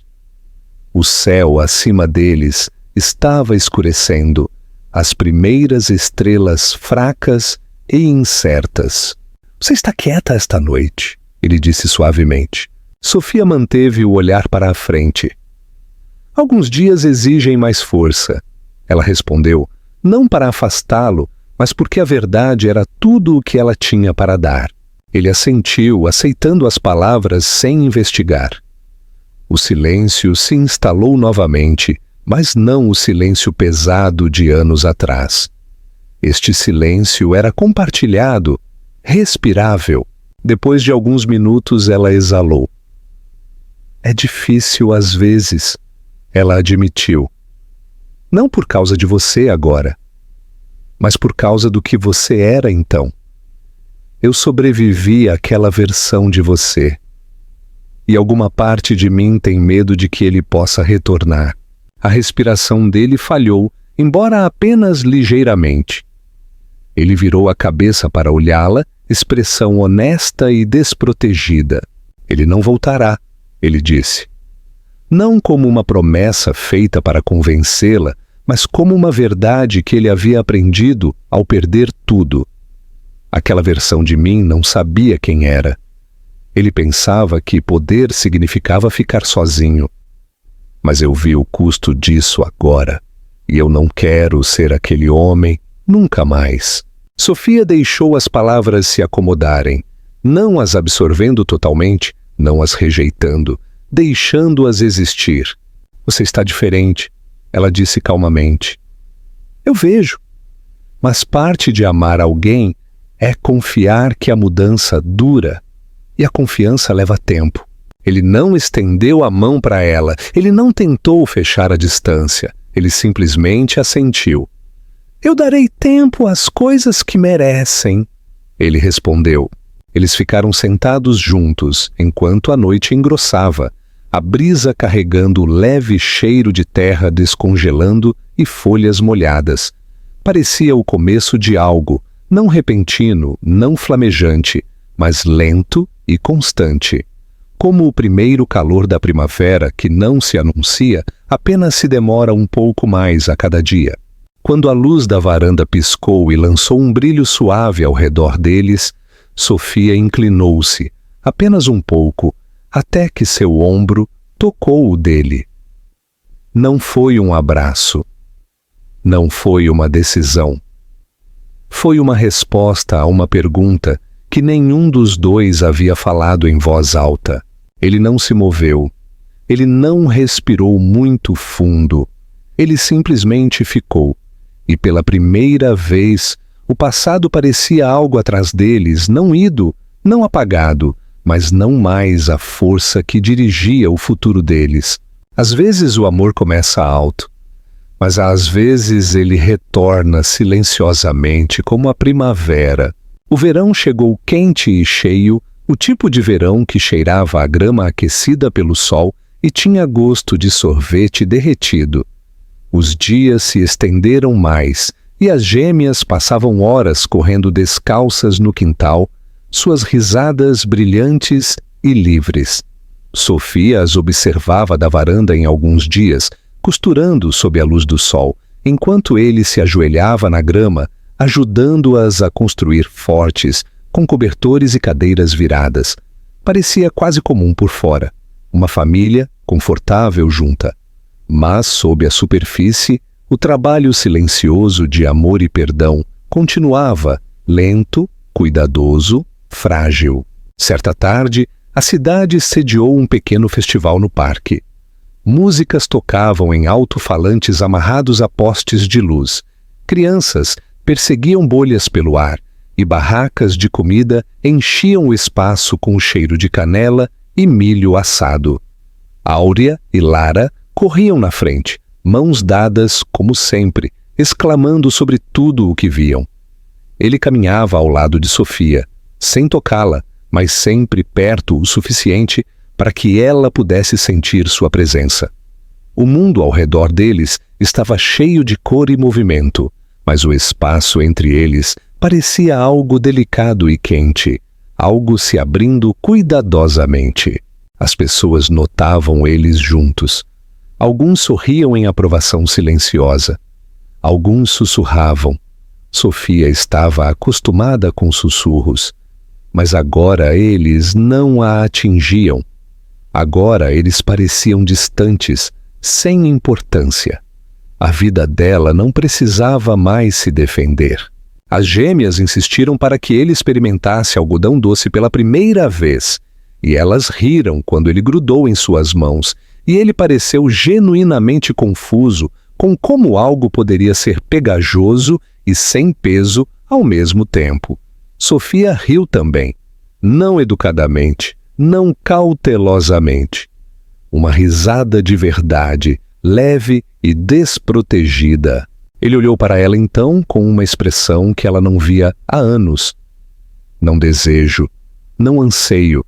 O céu acima deles estava escurecendo, as primeiras estrelas fracas e incertas. Você está quieta esta noite, ele disse suavemente. Sofia manteve o olhar para a frente. Alguns dias exigem mais força, ela respondeu, não para afastá-lo, mas porque a verdade era tudo o que ela tinha para dar. Ele assentiu, aceitando as palavras sem investigar. O silêncio se instalou novamente, mas não o silêncio pesado de anos atrás. Este silêncio era compartilhado, respirável. Depois de alguns minutos ela exalou. É difícil às vezes, ela admitiu. Não por causa de você agora, mas por causa do que você era então. Eu sobrevivi àquela versão de você. E alguma parte de mim tem medo de que ele possa retornar. A respiração dele falhou, embora apenas ligeiramente. Ele virou a cabeça para olhá-la, expressão honesta e desprotegida. Ele não voltará, ele disse. Não como uma promessa feita para convencê-la, mas como uma verdade que ele havia aprendido ao perder tudo. Aquela versão de mim não sabia quem era. Ele pensava que poder significava ficar sozinho. Mas eu vi o custo disso agora, e eu não quero ser aquele homem nunca mais. Sofia deixou as palavras se acomodarem, não as absorvendo totalmente, não as rejeitando, deixando-as existir. Você está diferente, ela disse calmamente. Eu vejo. Mas parte de amar alguém é confiar que a mudança dura, e a confiança leva tempo. Ele não estendeu a mão para ela, ele não tentou fechar a distância, ele simplesmente assentiu. Eu darei tempo às coisas que merecem, ele respondeu. Eles ficaram sentados juntos, enquanto a noite engrossava, a brisa carregando o leve cheiro de terra descongelando e folhas molhadas. Parecia o começo de algo, não repentino, não flamejante, mas lento e constante. Como o primeiro calor da primavera que não se anuncia, apenas se demora um pouco mais a cada dia. Quando a luz da varanda piscou e lançou um brilho suave ao redor deles, Sofia inclinou-se, apenas um pouco, até que seu ombro tocou o dele. Não foi um abraço. Não foi uma decisão. Foi uma resposta a uma pergunta que nenhum dos dois havia falado em voz alta. Ele não se moveu. Ele não respirou muito fundo. Ele simplesmente ficou. E pela primeira vez, o passado parecia algo atrás deles, não ido, não apagado, mas não mais a força que dirigia o futuro deles. Às vezes o amor começa alto, mas às vezes ele retorna silenciosamente como a primavera. O verão chegou quente e cheio, o tipo de verão que cheirava a grama aquecida pelo sol e tinha gosto de sorvete derretido. Os dias se estenderam mais e as gêmeas passavam horas correndo descalças no quintal, suas risadas brilhantes e livres. Sofia as observava da varanda em alguns dias, costurando sob a luz do sol, enquanto ele se ajoelhava na grama, ajudando-as a construir fortes, com cobertores e cadeiras viradas. Parecia quase comum por fora, uma família confortável junta. Mas, sob a superfície, o trabalho silencioso de amor e perdão continuava, lento, cuidadoso, frágil. Certa tarde, a cidade sediou um pequeno festival no parque. Músicas tocavam em alto-falantes amarrados a postes de luz. Crianças perseguiam bolhas pelo ar e barracas de comida enchiam o espaço com o cheiro de canela e milho assado. Áurea e Lara corriam na frente, mãos dadas como sempre, exclamando sobre tudo o que viam. Ele caminhava ao lado de Sofia, sem tocá-la, mas sempre perto o suficiente para que ela pudesse sentir sua presença. O mundo ao redor deles estava cheio de cor e movimento, mas o espaço entre eles parecia algo delicado e quente, algo se abrindo cuidadosamente. As pessoas notavam eles juntos. Alguns sorriam em aprovação silenciosa. Alguns sussurravam. Sofia estava acostumada com sussurros, mas agora eles não a atingiam. Agora eles pareciam distantes, sem importância. A vida dela não precisava mais se defender. As gêmeas insistiram para que ele experimentasse algodão doce pela primeira vez, e elas riram quando ele grudou em suas mãos, e ele pareceu genuinamente confuso com como algo poderia ser pegajoso e sem peso ao mesmo tempo. Sofia riu também, não educadamente, não cautelosamente. Uma risada de verdade, leve e desprotegida. Ele olhou para ela então com uma expressão que ela não via há anos. Não desejo, não anseio,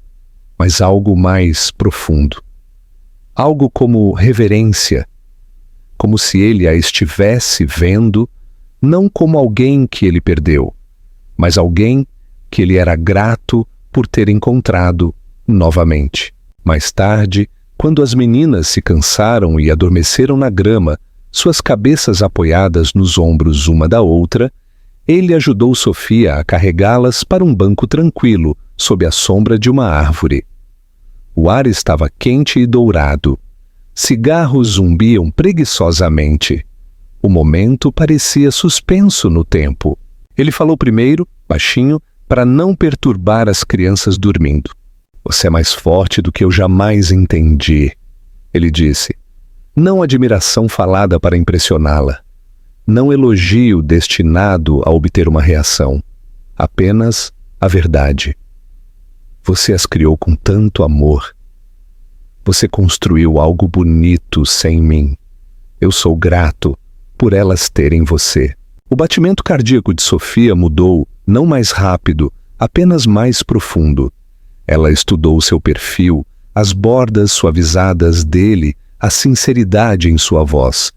mas algo mais profundo. Algo como reverência, como se ele a estivesse vendo, não como alguém que ele perdeu, mas alguém que ele era grato por ter encontrado novamente. Mais tarde, quando as meninas se cansaram e adormeceram na grama, suas cabeças apoiadas nos ombros uma da outra, ele ajudou Sofia a carregá-las para um banco tranquilo, sob a sombra de uma árvore. O ar estava quente e dourado. Cigarros zumbiam preguiçosamente. O momento parecia suspenso no tempo. Ele falou primeiro, baixinho, para não perturbar as crianças dormindo. Você é mais forte do que eu jamais entendi, ele disse. Não admiração falada para impressioná-la. Não elogio destinado a obter uma reação. Apenas a verdade. Você as criou com tanto amor. Você construiu algo bonito sem mim. Eu sou grato por elas terem você. O batimento cardíaco de Sofia mudou, não mais rápido, apenas mais profundo. Ela estudou seu perfil, as bordas suavizadas dele, a sinceridade em sua voz.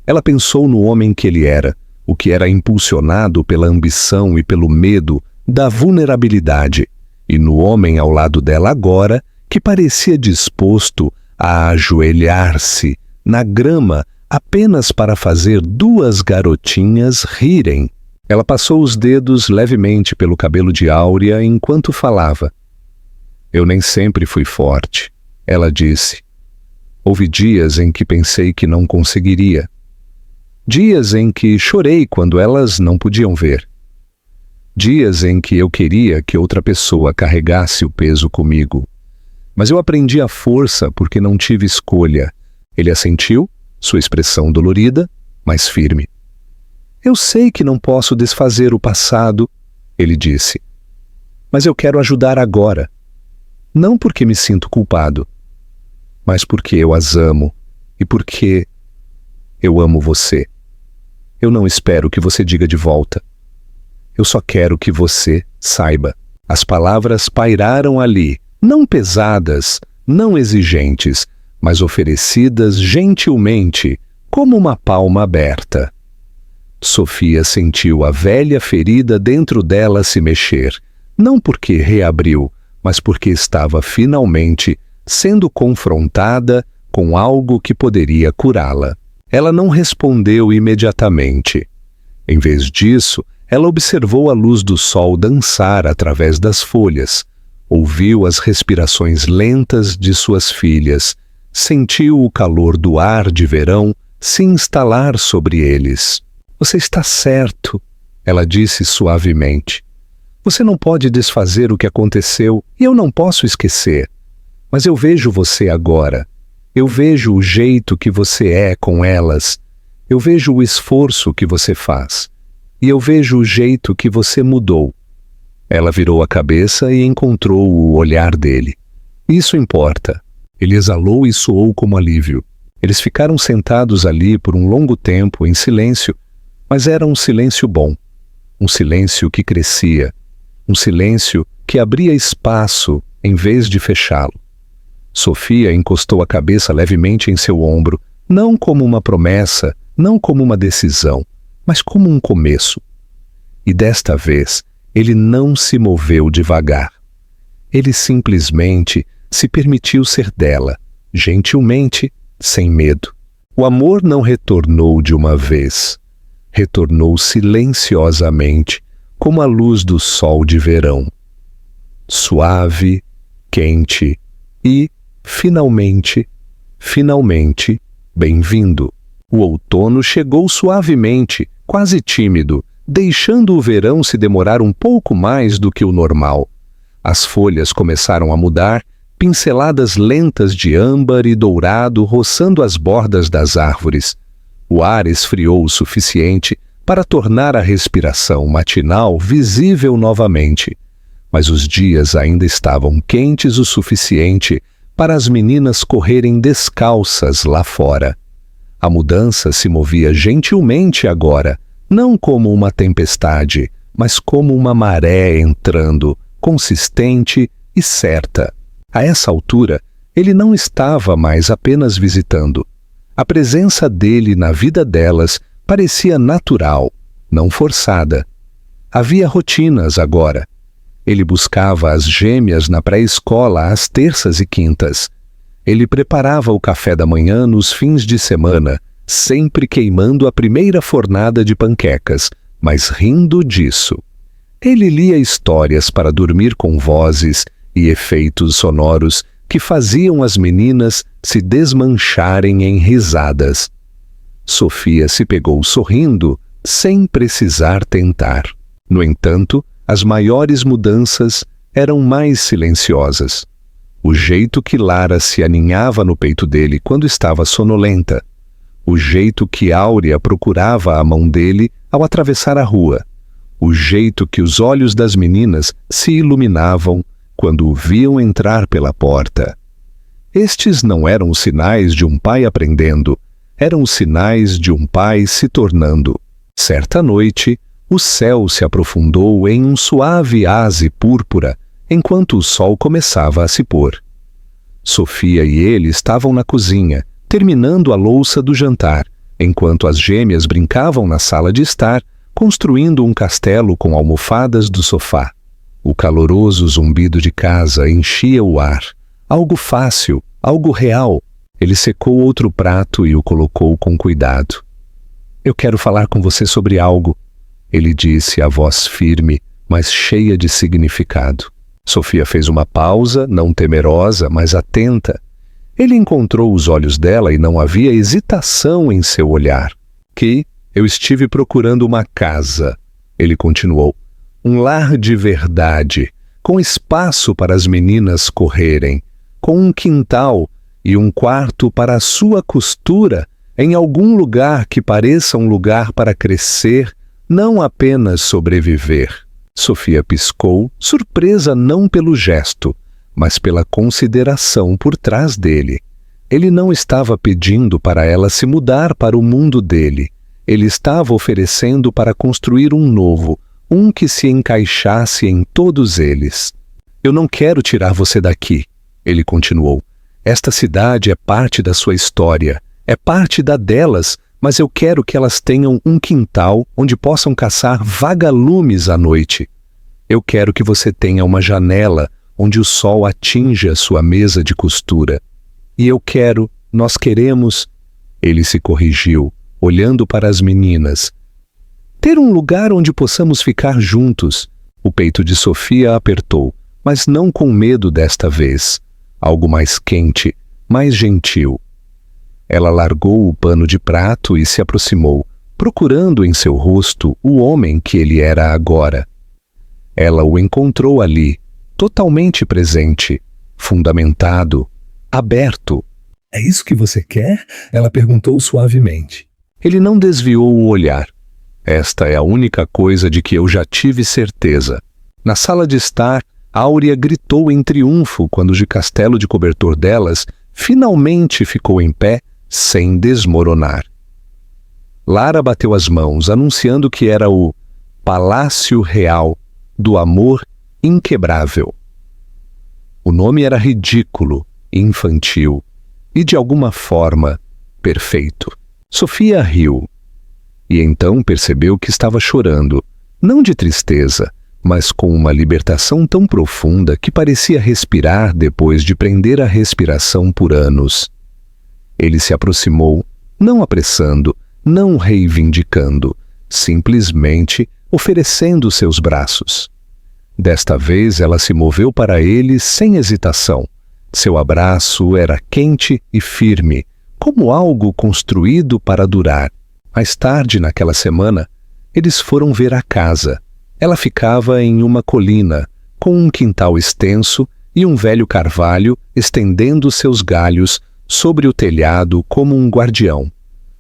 Ela pensou no homem que ele era, o que era impulsionado pela ambição e pelo medo da vulnerabilidade, e no homem ao lado dela agora, que parecia disposto a ajoelhar-se na grama apenas para fazer duas garotinhas rirem. Ela passou os dedos levemente pelo cabelo de Áurea enquanto falava. Eu nem sempre fui forte, ela disse. Houve dias em que pensei que não conseguiria. Dias em que chorei quando elas não podiam ver. Dias em que eu queria que outra pessoa carregasse o peso comigo. Mas eu aprendi a força porque não tive escolha. Ele assentiu, sua expressão dolorida, mas firme. Eu sei que não posso desfazer o passado, ele disse. Mas eu quero ajudar agora. Não porque me sinto culpado, mas porque eu as amo e porque eu amo você. Eu não espero que você diga de volta. Eu só quero que você saiba. As palavras pairaram ali, não pesadas, não exigentes, mas oferecidas gentilmente, como uma palma aberta. Sofia sentiu a velha ferida dentro dela se mexer, não porque reabriu, mas porque estava finalmente sendo confrontada com algo que poderia curá-la. Ela não respondeu imediatamente. Em vez disso, ela observou a luz do sol dançar através das folhas, ouviu as respirações lentas de suas filhas, sentiu o calor do ar de verão se instalar sobre eles. Você está certo, ela disse suavemente. Você não pode desfazer o que aconteceu e eu não posso esquecer. Mas eu vejo você agora. Eu vejo o jeito que você é com elas. Eu vejo o esforço que você faz. E eu vejo o jeito que você mudou. Ela virou a cabeça e encontrou o olhar dele. Isso importa. Ele exalou e soou como alívio. Eles ficaram sentados ali por um longo tempo, em silêncio, mas era um silêncio bom. Um silêncio que crescia. Um silêncio que abria espaço em vez de fechá-lo. Sofia encostou a cabeça levemente em seu ombro, não como uma promessa, não como uma decisão, mas como um começo. E desta vez, ele não se moveu devagar. Ele simplesmente se permitiu ser dela, gentilmente, sem medo. O amor não retornou de uma vez. Retornou silenciosamente, como a luz do sol de verão. Suave, quente e, finalmente, bem-vindo. O outono chegou suavemente, quase tímido, deixando o verão se demorar um pouco mais do que o normal. As folhas começaram a mudar, pinceladas lentas de âmbar e dourado roçando as bordas das árvores. O ar esfriou o suficiente para tornar a respiração matinal visível novamente. Mas os dias ainda estavam quentes o suficiente para as meninas correrem descalças lá fora. A mudança se movia gentilmente agora, não como uma tempestade, mas como uma maré entrando, consistente e certa. A essa altura, ele não estava mais apenas visitando. A presença dele na vida delas parecia natural, não forçada. Havia rotinas agora. Ele buscava as gêmeas na pré-escola às terças e quintas. Ele preparava o café da manhã nos fins de semana, sempre queimando a primeira fornada de panquecas, mas rindo disso. Ele lia histórias para dormir com vozes e efeitos sonoros que faziam as meninas se desmancharem em risadas. Sofia se pegou sorrindo, sem precisar tentar. No entanto, as maiores mudanças eram mais silenciosas. O jeito que Lara se aninhava no peito dele quando estava sonolenta. O jeito que Áurea procurava a mão dele ao atravessar a rua. O jeito que os olhos das meninas se iluminavam quando o viam entrar pela porta. Estes não eram os sinais de um pai aprendendo, eram os sinais de um pai se tornando. Certa noite, o céu se aprofundou em um suave haze púrpura, enquanto o sol começava a se pôr. Sofia e ele estavam na cozinha, terminando a louça do jantar, enquanto as gêmeas brincavam na sala de estar, construindo um castelo com almofadas do sofá. O caloroso zumbido de casa enchia o ar. Algo fácil, algo real. Ele secou outro prato e o colocou com cuidado. Eu quero falar com você sobre algo, ele disse, a voz firme, mas cheia de significado. Sofia fez uma pausa, não temerosa, mas atenta. Ele encontrou os olhos dela e não havia hesitação em seu olhar. Eu estive procurando uma casa, ele continuou. Um lar de verdade, com espaço para as meninas correrem, com um quintal e um quarto para a sua costura, em algum lugar que pareça um lugar para crescer, não apenas sobreviver. Sofia piscou, surpresa não pelo gesto, mas pela consideração por trás dele. Ele não estava pedindo para ela se mudar para o mundo dele. Ele estava oferecendo para construir um novo, um que se encaixasse em todos eles. Eu não quero tirar você daqui, ele continuou. Esta cidade é parte da sua história, é parte da delas, mas eu quero que elas tenham um quintal onde possam caçar vagalumes à noite. Eu quero que você tenha uma janela onde o sol atinja sua mesa de costura. E nós queremos... Ele se corrigiu, olhando para as meninas. Ter um lugar onde possamos ficar juntos. O peito de Sofia apertou, mas não com medo desta vez. Algo mais quente, mais gentil. Ela largou o pano de prato e se aproximou, procurando em seu rosto o homem que ele era agora. Ela o encontrou ali, totalmente presente, fundamentado, aberto. É isso que você quer? Ela perguntou suavemente. Ele não desviou o olhar. Esta é a única coisa de que eu já tive certeza. Na sala de estar, Áurea gritou em triunfo quando o castelo de cobertor delas finalmente ficou em pé, sem desmoronar. Lara bateu as mãos, anunciando que era o Palácio Real do Amor Inquebrável. O nome era ridículo, infantil e, de alguma forma, perfeito. Sofia riu e então percebeu que estava chorando, não de tristeza, mas com uma libertação tão profunda que parecia respirar depois de prender a respiração por anos. Ele se aproximou, não apressando, não reivindicando, simplesmente oferecendo seus braços. Desta vez ela se moveu para ele sem hesitação. Seu abraço era quente e firme, como algo construído para durar. Mais tarde, naquela semana, eles foram ver a casa. Ela ficava em uma colina, com um quintal extenso e um velho carvalho estendendo seus galhos sobre o telhado como um guardião.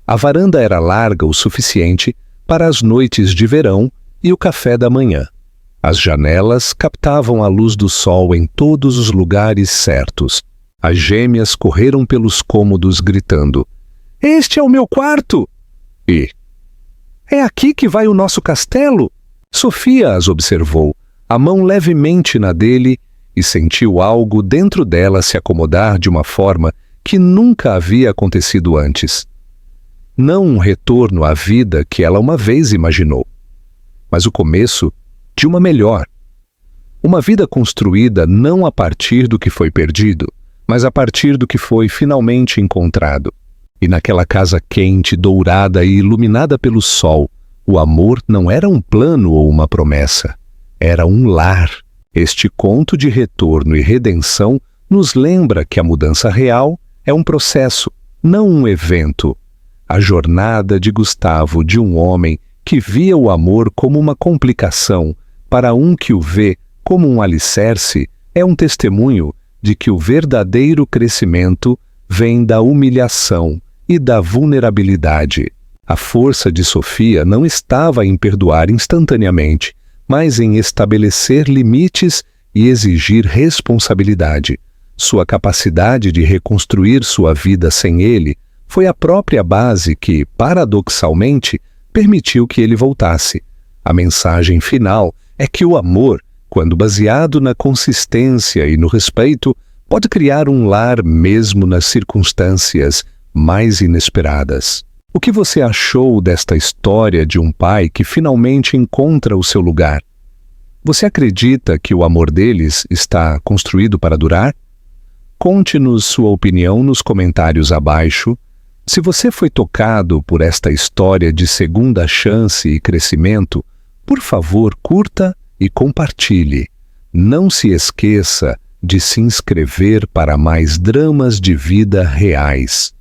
A varanda era larga o suficiente para as noites de verão e o café da manhã. As janelas captavam a luz do sol em todos os lugares certos. As gêmeas correram pelos cômodos gritando: "Este é o meu quarto!" E "É aqui que vai o nosso castelo?" Sofia as observou, a mão levemente na dele, e sentiu algo dentro dela se acomodar de uma forma que nunca havia acontecido antes. Não um retorno à vida que ela uma vez imaginou, mas o começo de uma melhor. Uma vida construída não a partir do que foi perdido, mas a partir do que foi finalmente encontrado. E naquela casa quente, dourada e iluminada pelo sol, o amor não era um plano ou uma promessa, era um lar. Este conto de retorno e redenção nos lembra que a mudança real é um processo, não um evento. A jornada de Gustavo, de um homem que via o amor como uma complicação, para um que o vê como um alicerce, é um testemunho de que o verdadeiro crescimento vem da humilhação e da vulnerabilidade. A força de Sofia não estava em perdoar instantaneamente, mas em estabelecer limites e exigir responsabilidade. Sua capacidade de reconstruir sua vida sem ele foi a própria base que, paradoxalmente, permitiu que ele voltasse. A mensagem final é que o amor, quando baseado na consistência e no respeito, pode criar um lar mesmo nas circunstâncias mais inesperadas. O que você achou desta história de um pai que finalmente encontra o seu lugar? Você acredita que o amor deles está construído para durar? Conte-nos sua opinião nos comentários abaixo. Se você foi tocado por esta história de segunda chance e crescimento, por favor, curta e compartilhe. Não se esqueça de se inscrever para mais dramas de vida reais.